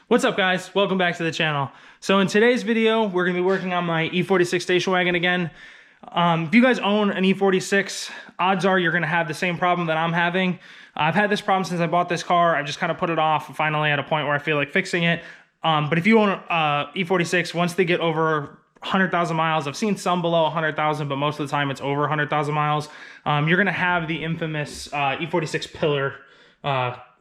What's up, guys? Welcome back to the channel. So in today's video, we're gonna be working on my E46 station wagon again. If you guys own an E46, odds are you're gonna have the same problem that I'm having. I've had this problem since I bought this car. I just kind of put it off and finally at a point where I feel like fixing it. But if you own a E46, once they get over 100,000 miles, I've seen some below 100,000, but most of the time it's over 100,000 miles. You're gonna have the infamous E46 pillar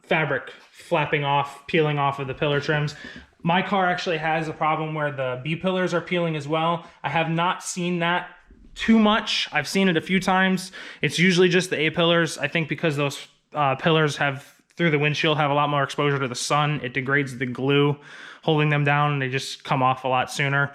fabric flapping off, peeling off of the pillar trims. My car actually has a problem where the B pillars are peeling as well. I have not seen that too much. I've seen it a few times. It's usually just the A pillars. I think because those pillars have, through the windshield, have a lot more exposure to the sun. It degrades the glue holding them down and they just come off a lot sooner.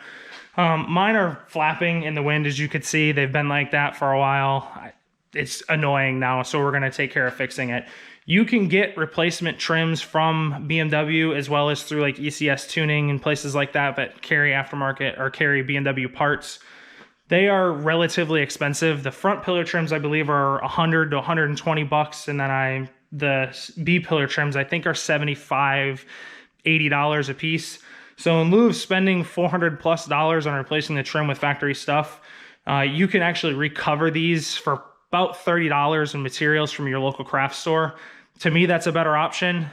Mine are flapping in the wind, as you could see. They've been like that for a while. It's annoying now, so we're gonna take care of fixing it. You can get replacement trims from BMW as well as through like ECS tuning and places like that that carry aftermarket or carry BMW parts. They are relatively expensive. The front pillar trims, I believe, are 100 to 120 bucks, and then the B pillar trims, I think, are $75, $80 a piece. So in lieu of spending $400+ on replacing the trim with factory stuff, you can actually recover these for about $30 in materials from your local craft store. To me, that's a better option.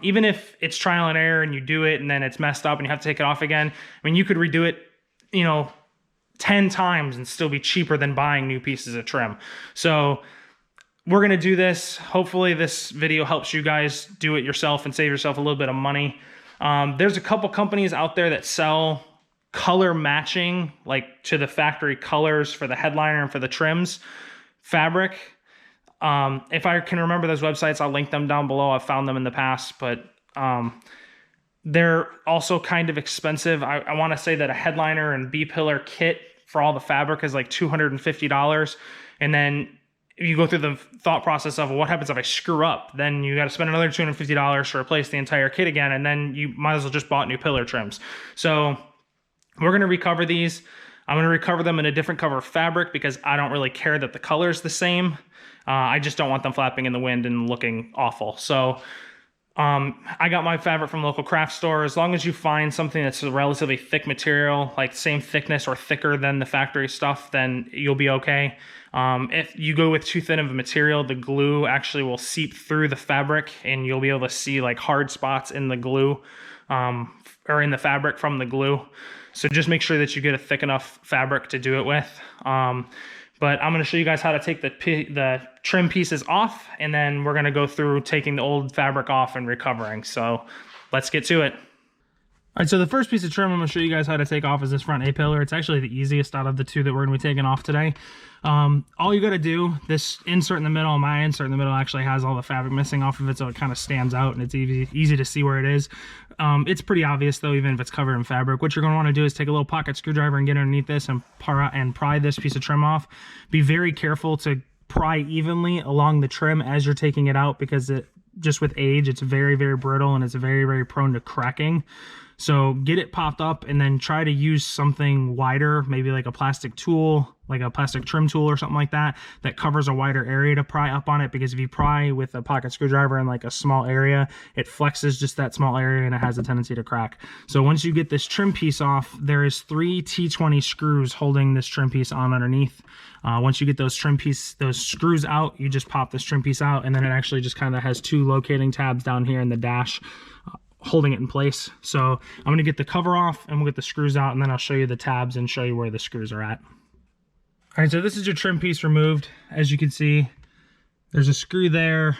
Even if it's trial and error and you do it and then it's messed up and you have to take it off again, I mean, you could redo it, 10 times and still be cheaper than buying new pieces of trim. So we're gonna do this. Hopefully this video helps you guys do it yourself and save yourself a little bit of money. There's a couple companies out there that sell color matching, like to the factory colors for the headliner and for the trims fabric. If I can remember those websites, I'll link them down below. I've found them in the past, but they're also kind of expensive. I want to say that a headliner and B-pillar kit for all the fabric is like $250. And then if you go through the thought process of what happens if I screw up, then you got to spend another $250 to replace the entire kit again, and then you might as well just bought new pillar trims. So we're going to recover these. I'm going to recover them in a different cover of fabric because I don't really care that the color is the same. I just don't want them flapping in the wind and looking awful. So I got my fabric from local craft store. As long as you find something that's a relatively thick material, like same thickness or thicker than the factory stuff, then you'll be okay. If you go with too thin of a material, the glue actually will seep through the fabric and you'll be able to see like hard spots in the glue or in the fabric from the glue. So just make sure that you get a thick enough fabric to do it with. But I'm going to show you guys how to take the trim pieces off, and then we're going to go through taking the old fabric off and recovering. So let's get to it. All right, so the first piece of trim I'm going to show you guys how to take off is this front A-pillar. It's actually the easiest out of the two that we're going to be taking off today. All you got to do, this insert in the middle, my insert in the middle actually has all the fabric missing off of it, so it kind of stands out and it's easy to see where it is. It's pretty obvious though, even if it's covered in fabric. What you're going to want to do is take a little pocket screwdriver and get underneath this and pry this piece of trim off. Be very careful to pry evenly along the trim as you're taking it out, because just with age, it's very, very brittle and it's very, very prone to cracking. So get it popped up and then try to use something wider, maybe like a plastic tool, like a plastic trim tool or something like that, that covers a wider area to pry up on it. Because if you pry with a pocket screwdriver in like a small area, it flexes just that small area and it has a tendency to crack. So once you get this trim piece off, there is 3 T20 screws holding this trim piece on underneath. Once you get those screws out, you just pop this trim piece out, and then it actually just kind of has 2 locating tabs down here in the dash holding it in place. So I'm going to get the cover off and we'll get the screws out, and then I'll show you the tabs and show you where the screws are at. All right, so this is your trim piece removed. As you can see, there's a screw there,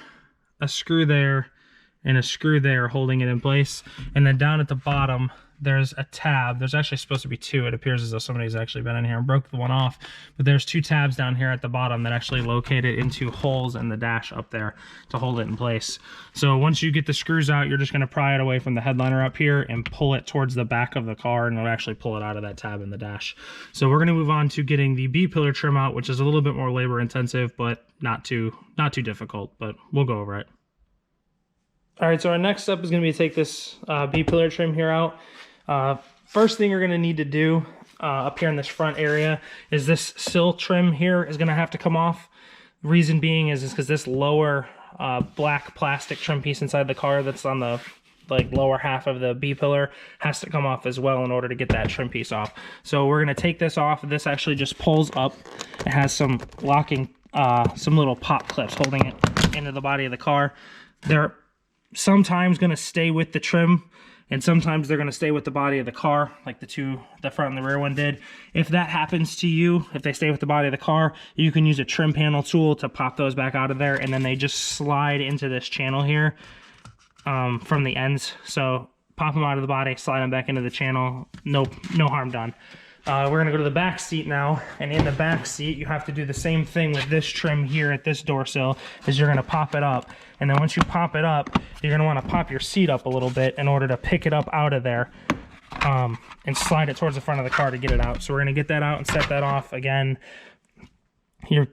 and a screw there holding it in place. And then down at the bottom, there's a tab. There's actually supposed to be 2. It appears as though somebody's actually been in here and broke the one off. But there's 2 tabs down here at the bottom that actually locate it into holes in the dash up there to hold it in place. So once you get the screws out, you're just going to pry it away from the headliner up here and pull it towards the back of the car, and it'll actually pull it out of that tab in the dash. So we're going to move on to getting the B-pillar trim out, which is a little bit more labor intensive, but not too difficult, but we'll go over it. All right, so our next step is going to be to take this B-pillar trim here out. First thing you're going to need to do up here in this front area is this sill trim here is going to have to come off. Reason being is because this lower black plastic trim piece inside the car that's on the like lower half of the B pillar has to come off as well in order to get that trim piece off. So we're going to take this off. This actually just pulls up. It has some locking, some little pop clips holding it into the body of the car. They're sometimes going to stay with the trim, and sometimes they're going to stay with the body of the car, like the front and the rear one did. If that happens to you, if they stay with the body of the car, you can use a trim panel tool to pop those back out of there, and then they just slide into this channel here from the ends. So pop them out of the body, slide them back into the channel, no harm done. We're going to go to the back seat now, and in the back seat you have to do the same thing with this trim here at this door sill, is you're going to pop it up, and then once you pop it up, you're going to want to pop your seat up a little bit in order to pick it up out of there and slide it towards the front of the car to get it out. So we're going to get that out and set that off. Again, your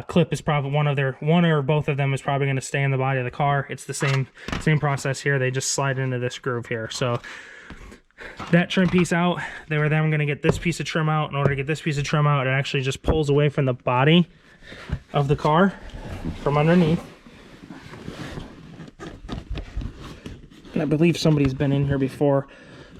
clip is probably one or both of them is probably going to stay in the body of the car. It's the same process here. They just slide into this groove here. So that trim piece out, then we're going to get this piece of trim out. In order to get this piece of trim out, it actually just pulls away from the body of the car from underneath. And I believe somebody's been in here before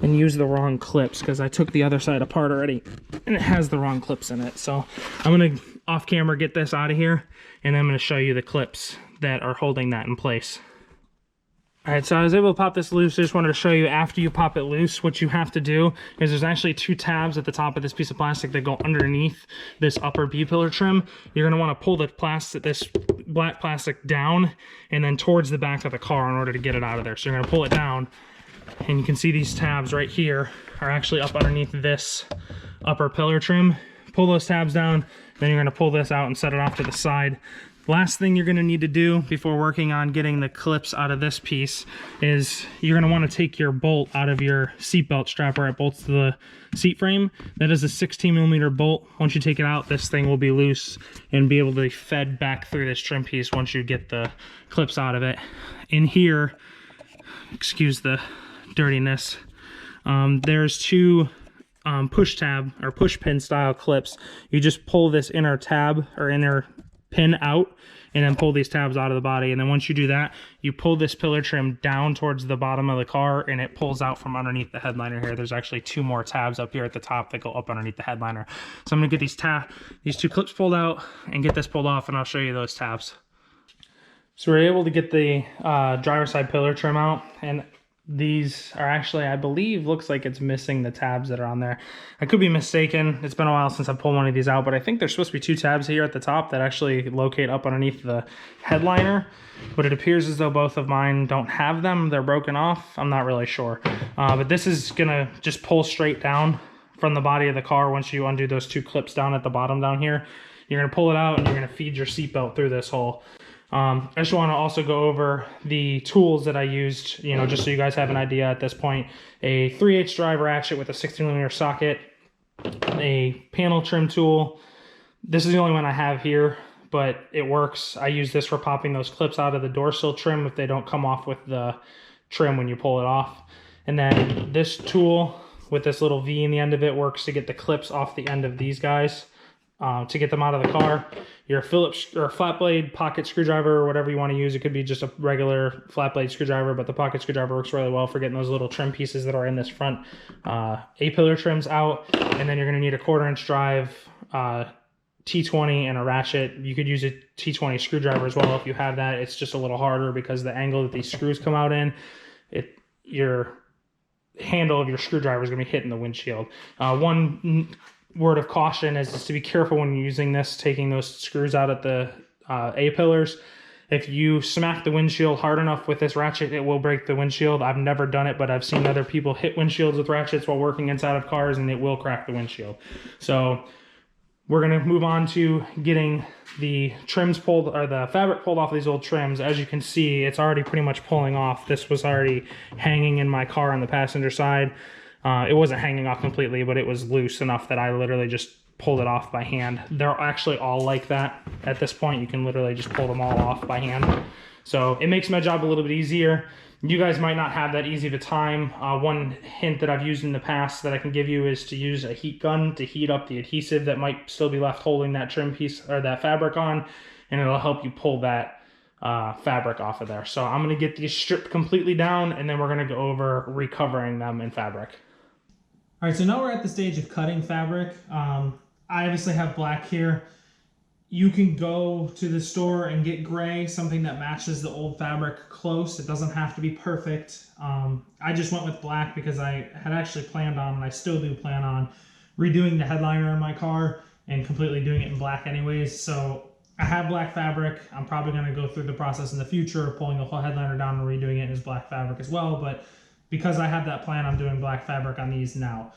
and used the wrong clips, because I took the other side apart already and it has the wrong clips in it. So I'm going to off camera get this out of here, and then I'm going to show you the clips that are holding that in place. All right, so I was able to pop this loose. I just wanted to show you, after you pop it loose, what you have to do is there's actually 2 tabs at the top of this piece of plastic that go underneath this upper B-pillar trim. You're going to want to pull this black plastic down and then towards the back of the car in order to get it out of there. So you're going to pull it down, and you can see these tabs right here are actually up underneath this upper pillar trim. Pull those tabs down, then you're going to pull this out and set it off to the side. Last thing you're going to need to do before working on getting the clips out of this piece is you're going to want to take your bolt out of your seatbelt strap where it bolts to the seat frame. That is a 16mm bolt. Once you take it out, this thing will be loose and be able to be fed back through this trim piece once you get the clips out of it. In here, excuse the dirtiness, there's 2 push tab or push pin style clips. You just pull this inner tab or inner pin out and then pull these tabs out of the body, and then once you do that, you pull this pillar trim down towards the bottom of the car and it pulls out from underneath the headliner here. There's actually 2 more tabs up here at the top that go up underneath the headliner. So I'm gonna get these 2 clips pulled out and get this pulled off, and I'll show you those tabs. So we're able to get the driver's side pillar trim out, and these are actually, I believe, looks like it's missing the tabs that are on there. I could be mistaken. It's been a while since I pulled one of these out, but I think there's supposed to be 2 tabs here at the top that actually locate up underneath the headliner, but it appears as though both of mine don't have them. They're broken off. I'm not really sure. But this is gonna just pull straight down from the body of the car. Once you undo those 2 clips down at the bottom down here, you're gonna pull it out and you're gonna feed your seatbelt through this hole. I just want to also go over the tools that I used, just so you guys have an idea at this point. A 3/8 drive ratchet with a 16mm socket, a panel trim tool. This is the only one I have here, but it works. I use this for popping those clips out of the door sill trim if they don't come off with the trim when you pull it off. And then this tool with this little V in the end of it works to get the clips off the end of these guys. To get them out of the car. Your Phillips or flat blade pocket screwdriver or whatever you want to use. It could be just a regular flat blade screwdriver, but the pocket screwdriver works really well for getting those little trim pieces that are in this front A-pillar trims out. And then you're going to need a 1/4-inch drive, T20, and a ratchet. You could use a T20 screwdriver as well if you have that. It's just a little harder because the angle that these screws come out in, your handle of your screwdriver is going to be hitting the windshield. One word of caution is just to be careful when you're using this, taking those screws out at the A-pillars. If you smack the windshield hard enough with this ratchet, it will break the windshield. I've never done it, but I've seen other people hit windshields with ratchets while working inside of cars, and it will crack the windshield. So we're going to move on to getting the trims pulled, or the fabric pulled off of these old trims. As you can see, it's already pretty much pulling off. This was already hanging in my car on the passenger side. It wasn't hanging off completely, but it was loose enough that I literally just pulled it off by hand. They're actually all like that at this point. You can literally just pull them all off by hand. So it makes my job a little bit easier. You guys might not have that easy of a time. One hint that I've used in the past that I can give you is to use a heat gun to heat up the adhesive that might still be left holding that trim piece or that fabric on, and it'll help you pull that fabric off of there. So I'm gonna get these stripped completely down, and then we're gonna go over recovering them in fabric. All right, so now we're at the stage of cutting fabric. I obviously have black here. You can go to the store and get gray, something that matches the old fabric close. It doesn't have to be perfect. I just went with black because I had actually planned on, and I still do plan on, redoing the headliner in my car and completely doing it in black anyways. So I have black fabric. I'm probably going to go through the process in the future of pulling the whole headliner down and redoing it as black fabric as well. But because I have that plan, I'm doing black fabric on these now.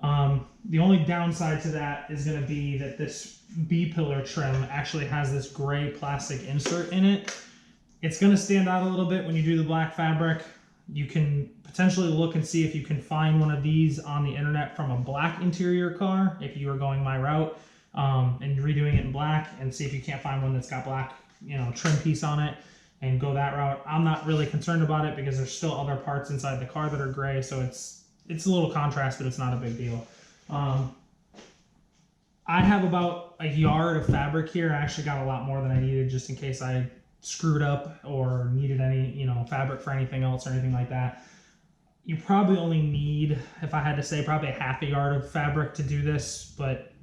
The only downside to that is going to be that this B-pillar trim actually has this gray plastic insert in it. It's going to stand out a little bit when you do the black fabric. You can potentially look and see if you can find one of these on the internet from a black interior car, if you were going my route, and redoing it in black, and see if you can't find one that's got black, trim piece on it, and go that route. I'm not really concerned about it because there's still other parts inside the car that are gray, so it's a little contrast, but it's not a big deal. I have about a yard of fabric here. I actually got a lot more than I needed just in case I screwed up or needed any, fabric for anything else or anything like that. You probably only need, if I had to say, probably a half a yard of fabric to do this, but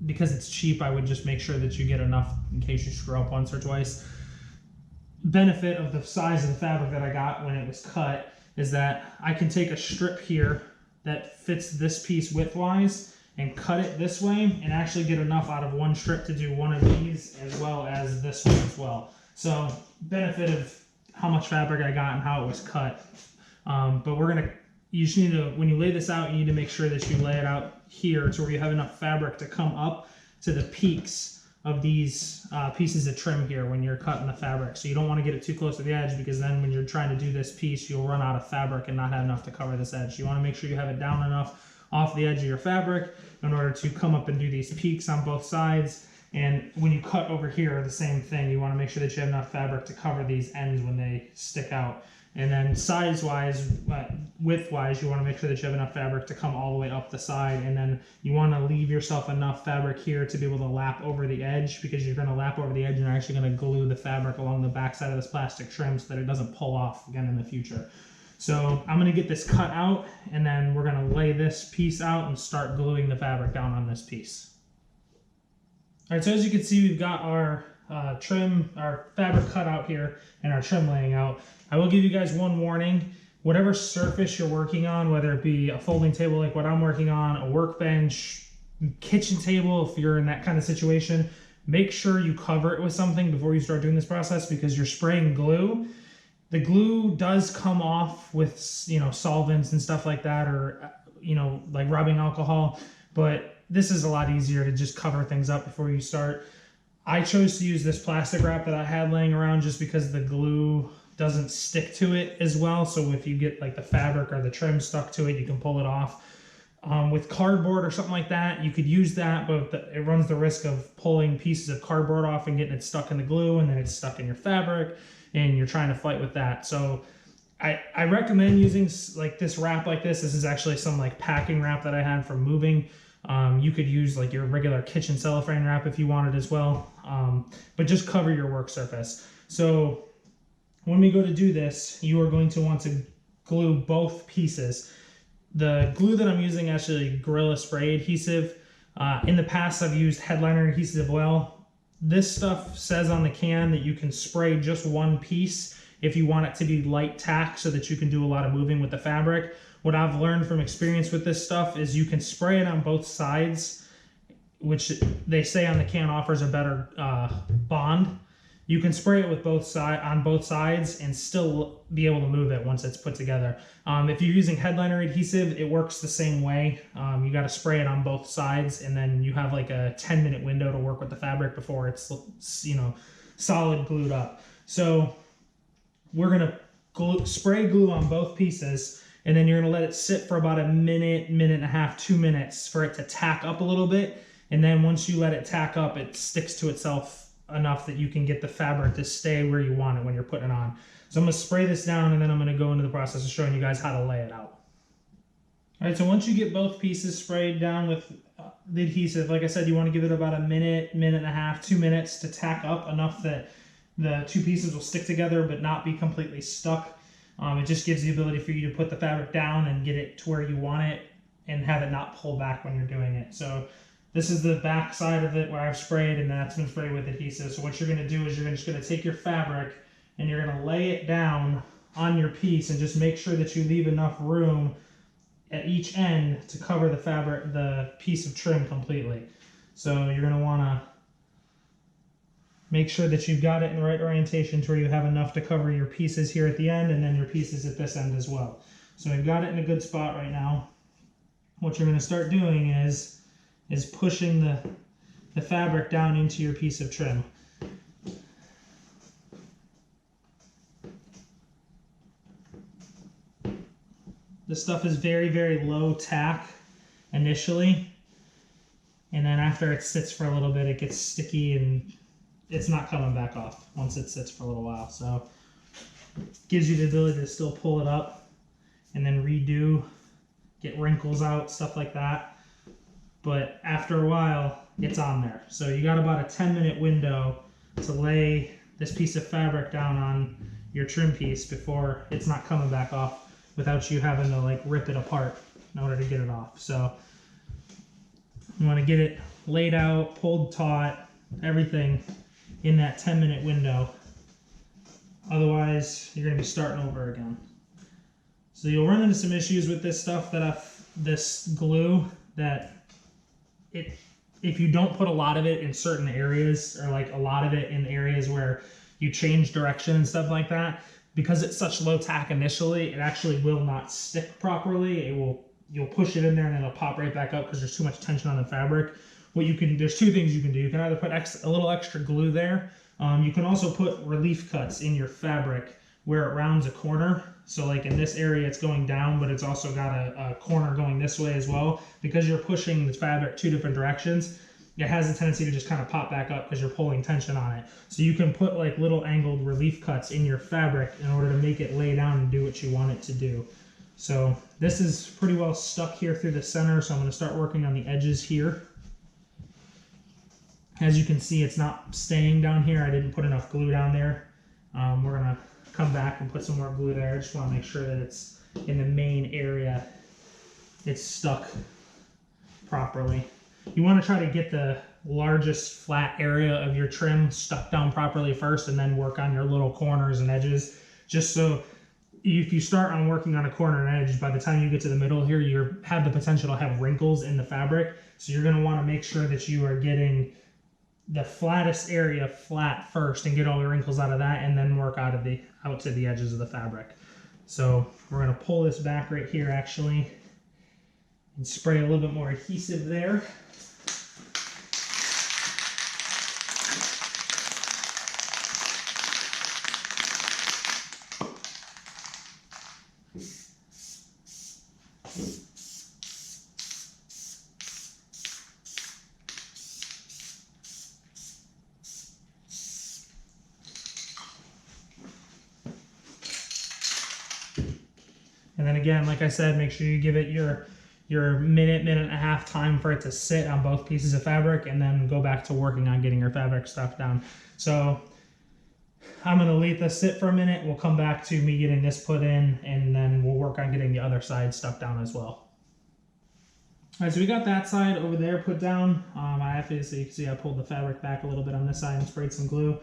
because it's cheap, I would just make sure that you get enough in case you screw up once or twice. Benefit of the size of the fabric that I got when it was cut is that I can take a strip here that fits this piece widthwise and cut it this way and actually get enough out of one strip to do one of these as well as this one as well. So benefit of how much fabric I got and how it was cut. But you just need to, when you lay this out, you need to make sure that you lay it out here to where you have enough fabric to come up to the peaks of these pieces of trim here when you're cutting the fabric. So you don't want to get it too close to the edge, because then when you're trying to do this piece, you'll run out of fabric and not have enough to cover this edge. You want to make sure you have it down enough off the edge of your fabric in order to come up and do these peaks on both sides. And when you cut over here, the same thing. You want to make sure that you have enough fabric to cover these ends when they stick out. And then size-wise, width-wise, you want to make sure that you have enough fabric to come all the way up the side. And then you want to leave yourself enough fabric here to be able to lap over the edge, because you're going to lap over the edge and you're actually going to glue the fabric along the back side of this plastic trim so that it doesn't pull off again in the future. So I'm going to get this cut out, and then we're going to lay this piece out and start gluing the fabric down on this piece. All right, so as you can see, we've got our our fabric cut out here and our trim laying out. I will give you guys one warning. Whatever surface you're working on, whether it be a folding table like what I'm working on, a workbench, kitchen table, if you're in that kind of situation, make sure you cover it with something before you start doing this process, because you're spraying glue. The glue does come off with, solvents and stuff like that, or, like rubbing alcohol, but this is a lot easier to just cover things up before you start. I chose to use this plastic wrap that I had laying around just because the glue doesn't stick to it as well. So if you get like the fabric or the trim stuck to it, you can pull it off. With cardboard or something like that, you could use that, but it runs the risk of pulling pieces of cardboard off and getting it stuck in the glue, and then it's stuck in your fabric, and you're trying to fight with that. So I recommend using like this wrap like this. This is actually some like packing wrap that I had from moving. You could use like your regular kitchen cellophane wrap if you wanted as well, but just cover your work surface. So when we go to do this, you are going to want to glue both pieces. The glue that I'm using actually Gorilla Spray adhesive. In the past, I've used headliner adhesive as well. This stuff says on the can that you can spray just one piece if you want it to be light tack so that you can do a lot of moving with the fabric. What I've learned from experience with this stuff is you can spray it on both sides, which they say on the can offers a better bond. You can spray it with on both sides and still be able to move it once it's put together. If you're using headliner adhesive, it works the same way. You got to spray it on both sides, and then you have like a 10-minute window to work with the fabric before it's solid glued up. So we're gonna spray glue on both pieces, and then you're gonna let it sit for about a minute, minute and a half, 2 minutes for it to tack up a little bit. And then once you let it tack up, it sticks to itself enough that you can get the fabric to stay where you want it when you're putting it on. So I'm gonna spray this down, and then I'm gonna go into the process of showing you guys how to lay it out. All right, so once you get both pieces sprayed down with the adhesive, like I said, you wanna give it about a minute, minute and a half, 2 minutes to tack up enough that the two pieces will stick together but not be completely stuck. It just gives the ability for you to put the fabric down and get it to where you want it and have it not pull back when you're doing it. So this is the back side of it where I've sprayed, and that's been sprayed with adhesive. So what you're going to do is you're just going to take your fabric and you're going to lay it down on your piece and just make sure that you leave enough room at each end to cover the fabric, the piece of trim completely. So you're going to want to make sure that you've got it in the right orientation to where you have enough to cover your pieces here at the end and then your pieces at this end as well. So we've got it in a good spot right now. What you're going to start doing is pushing the fabric down into your piece of trim. This stuff is very, very low tack initially, and then after it sits for a little bit, it gets sticky and it's not coming back off once it sits for a little while. So it gives you the ability to still pull it up and then redo, get wrinkles out, stuff like that. But after a while, it's on there. So you got about a 10-minute window to lay this piece of fabric down on your trim piece before it's not coming back off without you having to like rip it apart in order to get it off. So you want to get it laid out, pulled taut, everything in that 10-minute window. Otherwise, you're going to be starting over again. So you'll run into some issues with this stuff this glue that if you don't put a lot of it in certain areas, or like a lot of it in areas where you change direction and stuff like that, because it's such low tack initially, it actually will not stick properly. You'll push it in there and it'll pop right back up because there's too much tension on the fabric. There's two things you can do. You can either put a little extra glue there. You can also put relief cuts in your fabric where it rounds a corner. So like in this area, it's going down, but it's also got a corner going this way as well. Because you're pushing the fabric two different directions, it has a tendency to just kind of pop back up because you're pulling tension on it. So you can put like little angled relief cuts in your fabric in order to make it lay down and do what you want it to do. So this is pretty well stuck here through the center, so I'm going to start working on the edges here. As you can see, it's not staying down here. I didn't put enough glue down there. We're going to come back and put some more glue there. I just want to make sure that it's in the main area, it's stuck properly. You want to try to get the largest flat area of your trim stuck down properly first, and then work on your little corners and edges, just so if you start on working on a corner and edge, by the time you get to the middle here, you have the potential to have wrinkles in the fabric. So you're going to want to make sure that you are getting the flattest area flat first and get all the wrinkles out of that, and then work out to the edges of the fabric. So we're going to pull this back right here actually and spray a little bit more adhesive there. And then again, like I said, make sure you give it your minute and a half time for it to sit on both pieces of fabric, and then go back to working on getting your fabric stuff down. So I'm going to leave this sit for a minute. We'll come back to me getting this put in, and then we'll work on getting the other side stuck down as well. All right, so we got that side over there put down. So you can see I pulled the fabric back a little bit on this side and sprayed some glue.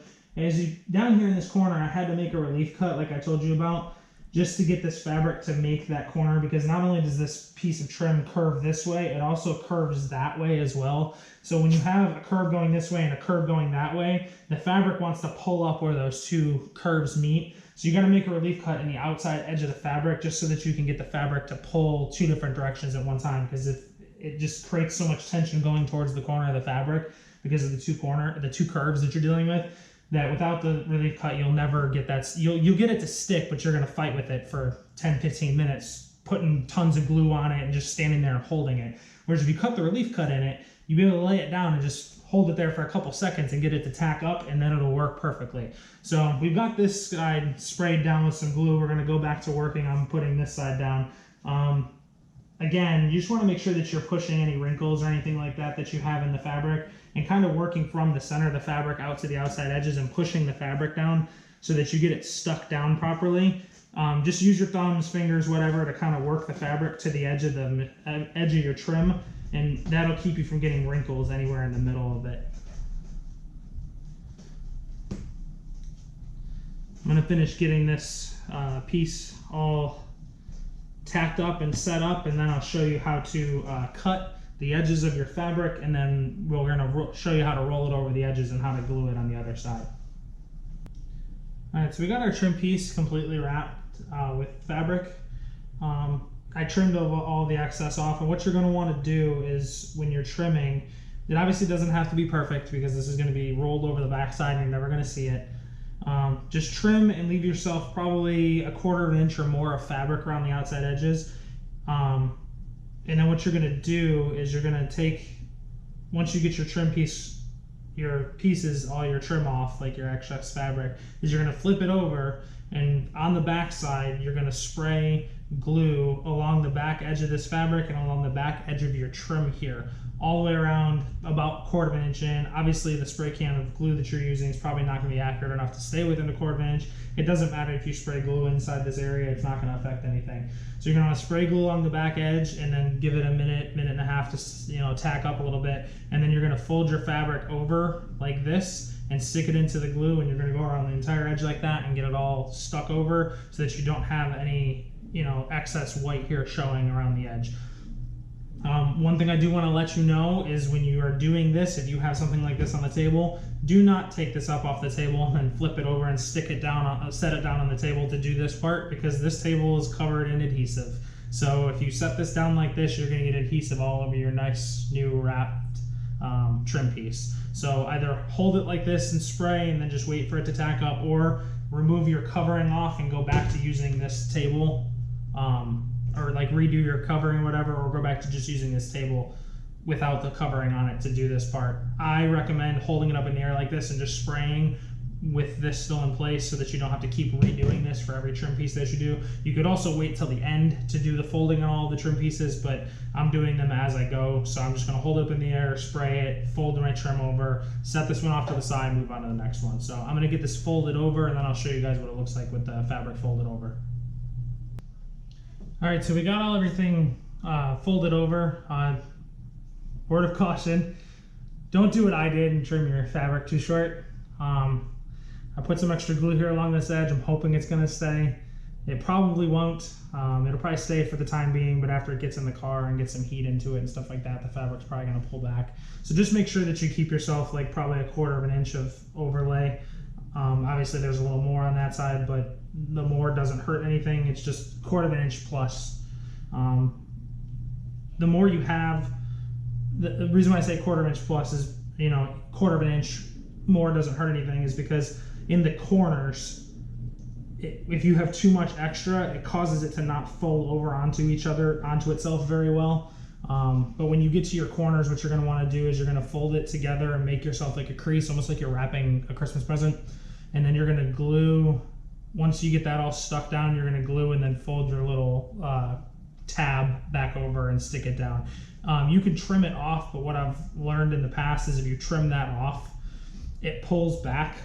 Down here in this corner, I had to make a relief cut like I told you about, just to get this fabric to make that corner, because not only does this piece of trim curve this way, it also curves that way as well. So when you have a curve going this way and a curve going that way, the fabric wants to pull up where those two curves meet. So you got to make a relief cut in the outside edge of the fabric just so that you can get the fabric to pull two different directions at one time, because it just creates so much tension going towards the corner of the fabric because of the two curves that you're dealing with, that without the relief cut, you'll never get that. You'll get it to stick, but you're going to fight with it for 10-15 minutes, putting tons of glue on it and just standing there and holding it. Whereas if you cut the relief cut in it, you'll be able to lay it down and just hold it there for a couple seconds and get it to tack up, and then it'll work perfectly. So we've got this side sprayed down with some glue. We're going to go back to working on putting this side down. again, you just want to make sure that you're pushing any wrinkles or anything like that that you have in the fabric, and kind of working from the center of the fabric out to the outside edges and pushing the fabric down so that you get it stuck down properly. Just use your thumbs, fingers, whatever, to kind of work the fabric to the edge of your trim, and that'll keep you from getting wrinkles anywhere in the middle of it. I'm going to finish getting this piece all tacked up and set up, and then I'll show you how to cut the edges of your fabric, and then we're going to show you how to roll it over the edges and how to glue it on the other side. Alright, so we got our trim piece completely wrapped with fabric. I trimmed all the excess off, and what you're going to want to do is when you're trimming, it obviously doesn't have to be perfect because this is going to be rolled over the back side and you're never going to see it. Just trim and leave yourself probably 1/4 inch or more of fabric around the outside edges. And then what you're going to do is you're going to take, once you get your trim piece, your pieces, all your trim off, like your excess fabric, is you're going to flip it over, and on the back side you're going to spray glue along the back edge of this fabric and along the back edge of your trim here, all the way around, about 1/4 inch in. Obviously the spray can of glue that you're using is probably not going to be accurate enough to stay within 1/4 inch. It doesn't matter if you spray glue inside this area, it's not going to affect anything. So you're going to want to spray glue along the back edge and then give it a minute, minute and a half to tack up a little bit, and then you're going to fold your fabric over like this and stick it into the glue, and you're going to go around the entire edge like that and get it all stuck over so that you don't have any excess white here showing around the edge. One thing I do want to let you know is when you are doing this, if you have something like this on the table, do not take this up off the table and flip it over and stick it down, set it down on the table to do this part, because this table is covered in adhesive. So if you set this down like this, you're going to get adhesive all over your nice new wrapped trim piece. So either hold it like this and spray and then just wait for it to tack up, or remove your covering off and go back to using this table, or like redo your covering or whatever, or go back to just using this table without the covering on it to do this part. I recommend holding it up in the air like this and just spraying with this still in place so that you don't have to keep redoing this for every trim piece that you do. You could also wait till the end to do the folding on all the trim pieces, but I'm doing them as I go. So I'm just gonna hold it up in the air, spray it, fold my trim over, set this one off to the side, move on to the next one. So I'm gonna get this folded over, and then I'll show you guys what it looks like with the fabric folded over. All right, so we got everything folded over. Word of caution, don't do what I did and trim your fabric too short. I put some extra glue here along this edge. I'm hoping it's gonna stay. It probably won't. It'll probably stay for the time being, but after it gets in the car and gets some heat into it and stuff like that, the fabric's probably gonna pull back. So just make sure that you keep yourself like probably 1/4 inch of overlay. Obviously there's a little more on that side, but the more doesn't hurt anything. It's just 1/4 inch plus. The more you have, the reason why I say 1/4 inch plus is, 1/4 inch more doesn't hurt anything, is because in the corners, if you have too much extra, it causes it to not fold over onto itself very well. But when you get to your corners, what you're going to want to do is you're going to fold it together and make yourself like a crease, almost like you're wrapping a Christmas present. And then you're going to glue. Once you get that all stuck down, you're going to glue and then fold your little tab back over and stick it down. You can trim it off, but what I've learned in the past is if you trim that off, it pulls back.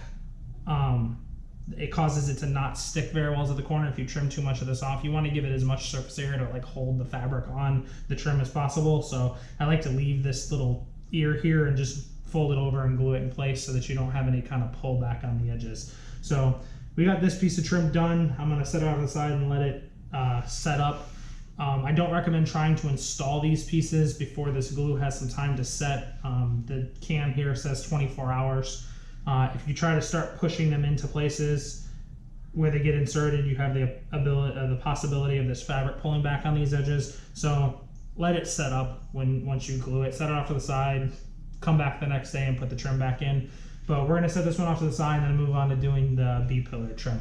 It causes it to not stick very well to the corner if you trim too much of this off. You want to give it as much surface area to like hold the fabric on the trim as possible. So I like to leave this little ear here and just fold it over and glue it in place so that you don't have any kind of pullback on the edges. So we got this piece of trim done. I'm going to set it off to the side and let it set up. I don't recommend trying to install these pieces before this glue has some time to set. The can here says 24 hours. If you try to start pushing them into places where they get inserted, you have the possibility of this fabric pulling back on these edges. So let it set up once you glue it. Set it off to the side, come back the next day and put the trim back in. But we're going to set this one off to the side and then move on to doing the B-pillar trim.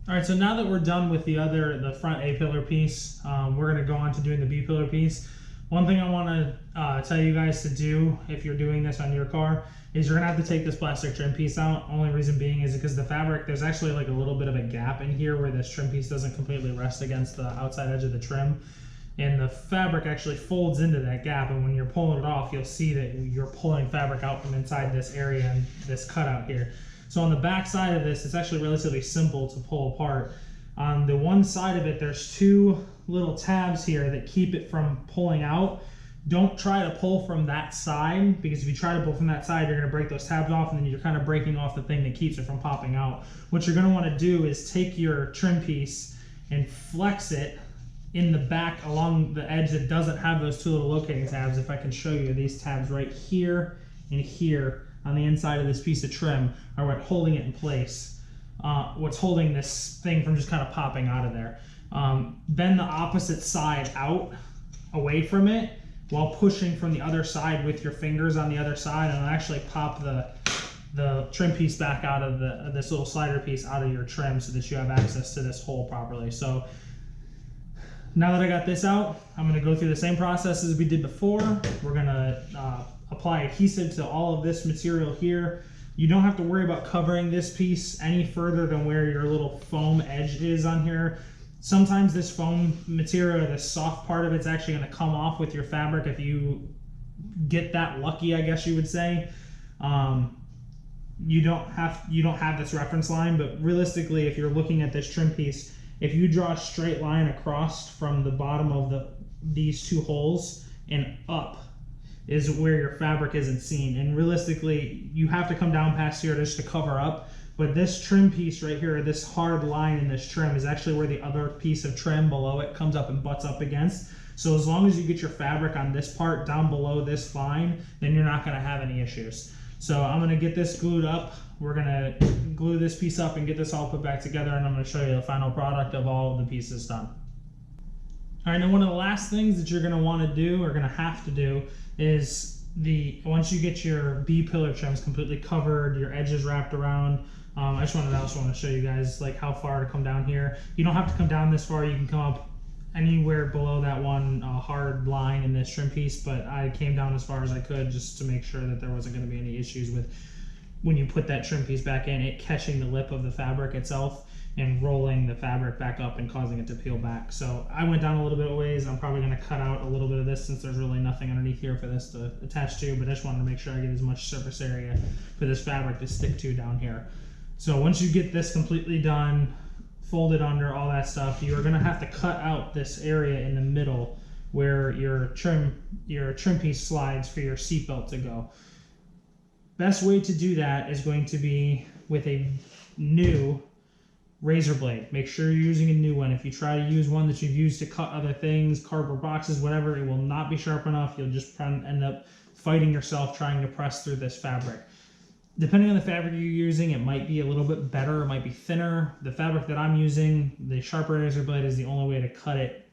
All right, so now that we're done with the front A-pillar piece, we're going to go on to doing the B-pillar piece. One thing I want to tell you guys to do if you're doing this on your car is you're going to have to take this plastic trim piece out. Only reason being is because the fabric, there's actually like a little bit of a gap in here where this trim piece doesn't completely rest against the outside edge of the trim. and the fabric actually folds into that gap, and when you're pulling it off, you'll see that you're pulling fabric out from inside this area and this cutout here. So on the back side of this, it's actually relatively simple to pull apart. On the one side of it, there's two little tabs here that keep it from pulling out. Don't try to pull from that side, because if you try to pull from that side, you're gonna break those tabs off, and then you're kind of breaking off the thing that keeps it from popping out. What you're gonna wanna do is take your trim piece and flex it in the back along the edge that doesn't have those two little locating tabs. If I can show you, these tabs right here and here on the inside of this piece of trim are what's holding it in place. What's holding this thing from just kind of popping out of there. Bend the opposite side out away from it while pushing from the other side with your fingers on the other side, and it'll actually pop the trim piece back out of this little slider piece out of your trim, so that you have access to this hole properly. So now that I got this out, I'm gonna go through the same process as we did before. We're gonna apply adhesive to all of this material here. You don't have to worry about covering this piece any further than where your little foam edge is on here. Sometimes this foam material, this soft part of it's actually gonna come off with your fabric if you get that lucky, I guess you would say. You don't have this reference line, but realistically, if you're looking at this trim piece, if you draw a straight line across from the bottom of these two holes and up is where your fabric isn't seen. And realistically, you have to come down past here just to cover up. But this trim piece right here, this hard line in this trim, is actually where the other piece of trim below it comes up and butts up against. So as long as you get your fabric on this part down below this line, then you're not gonna have any issues. So I'm gonna get this glued up. We're gonna glue this piece up and get this all put back together, and I'm gonna show you the final product of all of the pieces done. All right, now one of the last things that you're gonna wanna do, or gonna have to do, is once you get your B-pillar trims completely covered, your edges wrapped around, I also want to show you guys like how far to come down here. You don't have to come down this far. You can come up anywhere below that one hard line in this trim piece, but I came down as far as I could just to make sure that there wasn't going to be any issues with when you put that trim piece back in, it catching the lip of the fabric itself and rolling the fabric back up and causing it to peel back. So I went down a little bit of ways. I'm probably going to cut out a little bit of this since there's really nothing underneath here for this to attach to, but I just wanted to make sure I get as much surface area for this fabric to stick to down here. So once you get this completely done, folded under, all that stuff, you are going to have to cut out this area in the middle where your trim piece slides for your seatbelt to go. Best way to do that is going to be with a new razor blade. Make sure you're using a new one. If you try to use one that you've used to cut other things, cardboard boxes, whatever, it will not be sharp enough. You'll just end up fighting yourself trying to press through this fabric. Depending on the fabric you're using, it might be a little bit better, it might be thinner. The fabric that I'm using, the sharper razor blade is the only way to cut it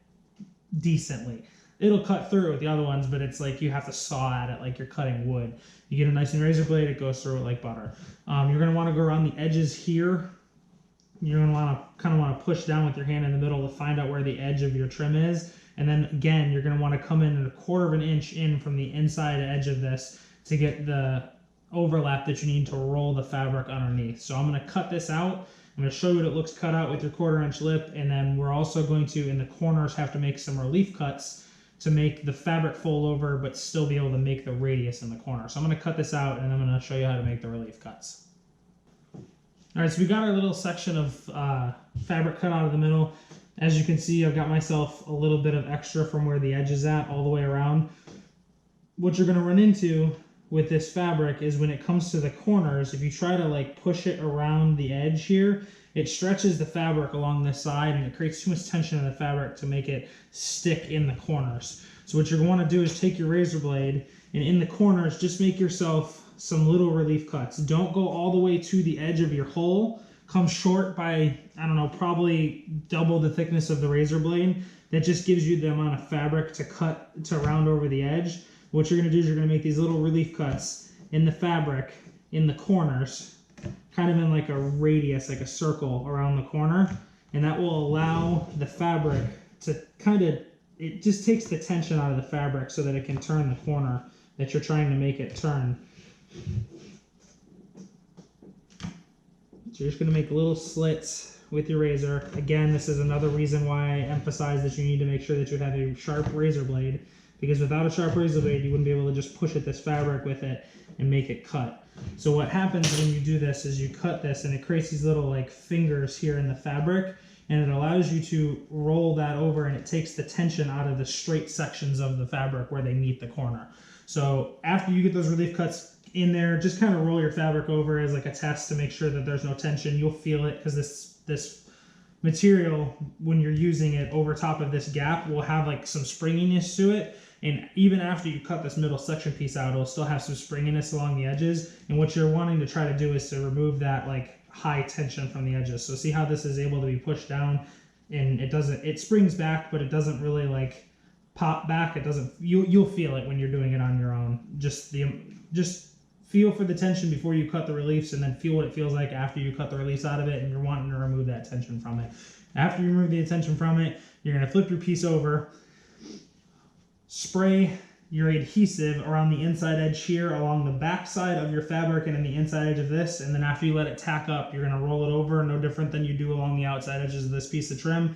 decently. It'll cut through it with the other ones, but it's like you have to saw at it like you're cutting wood. You get a nice razor blade, it goes through it like butter. You're gonna wanna go around the edges here. You're gonna wanna push down with your hand in the middle to find out where the edge of your trim is. And then again, you're gonna wanna come in at 1/4 of an inch in from the inside edge of this to get the overlap that you need to roll the fabric underneath. So I'm going to cut this out. I'm going to show you what it looks cut out with your 1/4 inch lip, and then we're also going to, in the corners, have to make some relief cuts to make the fabric fold over but still be able to make the radius in the corner. So I'm going to cut this out and I'm going to show you how to make the relief cuts. All right, so we got our little section of fabric cut out of the middle. As you can see, I've got myself a little bit of extra from where the edge is at all the way around. What you're going to run into with this fabric is when it comes to the corners, if you try to like push it around the edge here, it stretches the fabric along this side and it creates too much tension in the fabric to make it stick in the corners. So what you're going to want to do is take your razor blade and in the corners, just make yourself some little relief cuts. Don't go all the way to the edge of your hole. Come short by, I don't know, probably double the thickness of the razor blade. That just gives you the amount of fabric to cut to round over the edge. What you're going to do is you're going to make these little relief cuts in the fabric in the corners, kind of in like a radius, like a circle around the corner, and that will allow the fabric to it just takes the tension out of the fabric so that it can turn the corner that you're trying to make it turn. So you're just going to make little slits with your razor. Again, this is another reason why I emphasize that you need to make sure that you have a sharp razor blade, because without a sharp razor blade, you wouldn't be able to just push at this fabric with it and make it cut. So what happens when you do this is you cut this and it creates these little like fingers here in the fabric, and it allows you to roll that over, and it takes the tension out of the straight sections of the fabric where they meet the corner. So after you get those relief cuts in there, just kind of roll your fabric over as like a test to make sure that there's no tension. You'll feel it because this material, when you're using it over top of this gap, will have like some springiness to it. And even after you cut this middle section piece out, it'll still have some springiness along the edges. And what you're wanting to try to do is to remove that like high tension from the edges. So see how this is able to be pushed down, and it springs back, but it doesn't really like pop back. It doesn't, you'll feel it when you're doing it on your own. Just feel for the tension before you cut the reliefs, and then feel what it feels like after you cut the reliefs out of it and you're wanting to remove that tension from it. After you remove the tension from it, you're gonna flip your piece over, spray your adhesive around the inside edge here along the back side of your fabric and in the inside edge of this, and then after you let it tack up, you're going to roll it over, no different than you do along the outside edges of this piece of trim,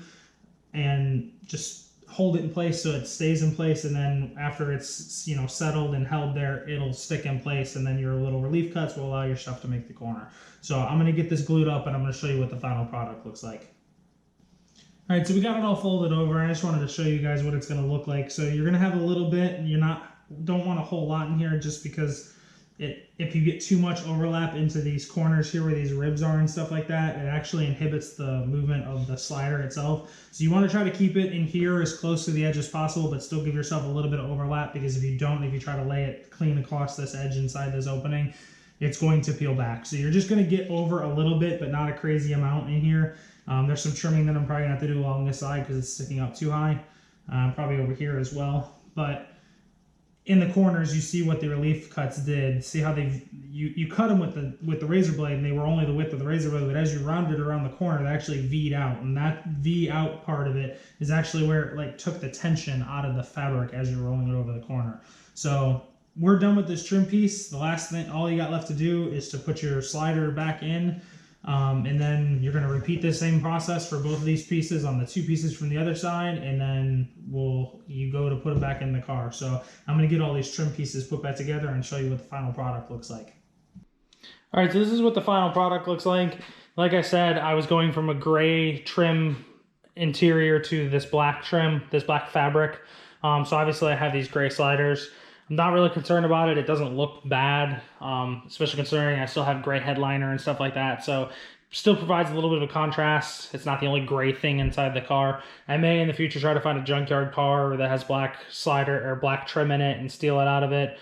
and just hold it in place so it stays in place. And then after it's, you know, settled and held there, it'll stick in place, and then your little relief cuts will allow your stuff to make the corner. So I'm going to get this glued up and I'm going to show you what the final product looks like. All right, so we got it all folded over. I just wanted to show you guys what it's going to look like. So you're going to have a little bit, and don't want a whole lot in here, just because if you get too much overlap into these corners here where these ribs are and stuff like that, it actually inhibits the movement of the slider itself. So you want to try to keep it in here as close to the edge as possible, but still give yourself a little bit of overlap, because if you try to lay it clean across this edge inside this opening, it's going to peel back. So you're just going to get over a little bit, but not a crazy amount in here. There's some trimming that I'm probably gonna have to do along this side because it's sticking up too high. Probably over here as well. But in the corners, you see what the relief cuts did. See how you cut them with the razor blade, and they were only the width of the razor blade. But as you rounded around the corner, they actually V'd out, and that V out part of it is actually where it like took the tension out of the fabric as you're rolling it over the corner. So we're done with this trim piece. The last thing, all you got left to do is to put your slider back in. And then you're going to repeat the same process for both of these pieces on the two pieces from the other side, and then you go to put them back in the car. So I'm going to get all these trim pieces put back together and show you what the final product looks like. All right, so this is what the final product looks like. Like I said, I was going from a gray trim interior to this black trim, this black fabric. So obviously I have these gray sliders. I'm not really concerned about it. It doesn't look bad, especially considering I still have gray headliner and stuff like that. So still provides a little bit of a contrast. It's not the only gray thing inside the car. I may in the future try to find a junkyard car that has black slider or black trim in it and steal it out of it.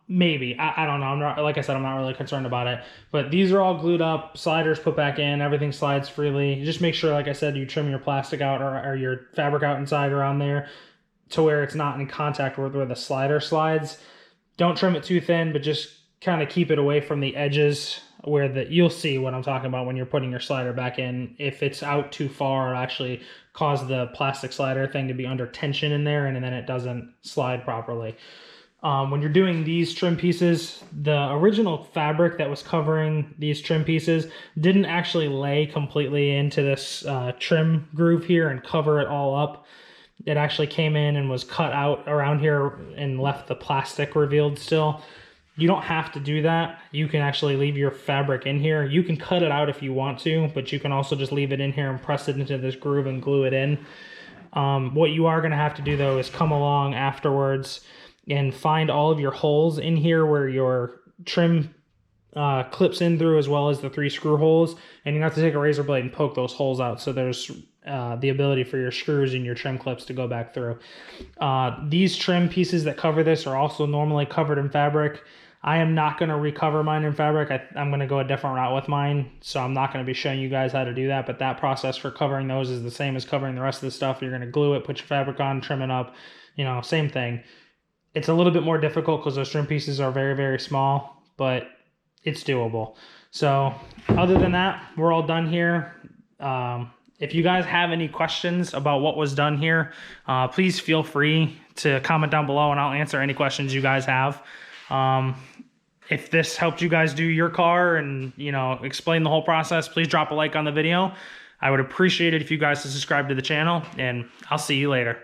Maybe. I don't know. I'm not, like I said, I'm not really concerned about it. But these are all glued up, sliders put back in, everything slides freely. Just make sure, like I said, you trim your plastic out or your fabric out inside around there, to where it's not in contact with where the slider slides. Don't trim it too thin, but just kind of keep it away from the edges where you'll see what I'm talking about when you're putting your slider back in. If it's out too far, it'll actually cause the plastic slider thing to be under tension in there, and then it doesn't slide properly. When you're doing these trim pieces, the original fabric that was covering these trim pieces didn't actually lay completely into this trim groove here and cover it all up. It actually came in and was cut out around here and left the plastic revealed still. You don't have to do that. You can actually leave your fabric in here. You can cut it out if you want to, but you can also just leave it in here and press it into this groove and glue it in. What you are going to have to do though is come along afterwards and find all of your holes in here where your trim clips in through, as well as the 3 screw holes, and you have to take a razor blade and poke those holes out so there's the ability for your screws and your trim clips to go back through. These trim pieces that cover this are also normally covered in fabric. I am not going to recover mine in fabric. I'm going to go a different route with mine, so I'm not going to be showing you guys how to do that, but that process for covering those is the same as covering the rest of the stuff. You're going to glue it, put your fabric on, trim it up, same thing. It's a little bit more difficult because those trim pieces are very, very small, but it's doable. So other than that, we're all done here. If you guys have any questions about what was done here, please feel free to comment down below and I'll answer any questions you guys have. if this helped you guys do your car and, you know, explain the whole process, please drop a like on the video. I would appreciate it if you guys subscribe to the channel, and I'll see you later.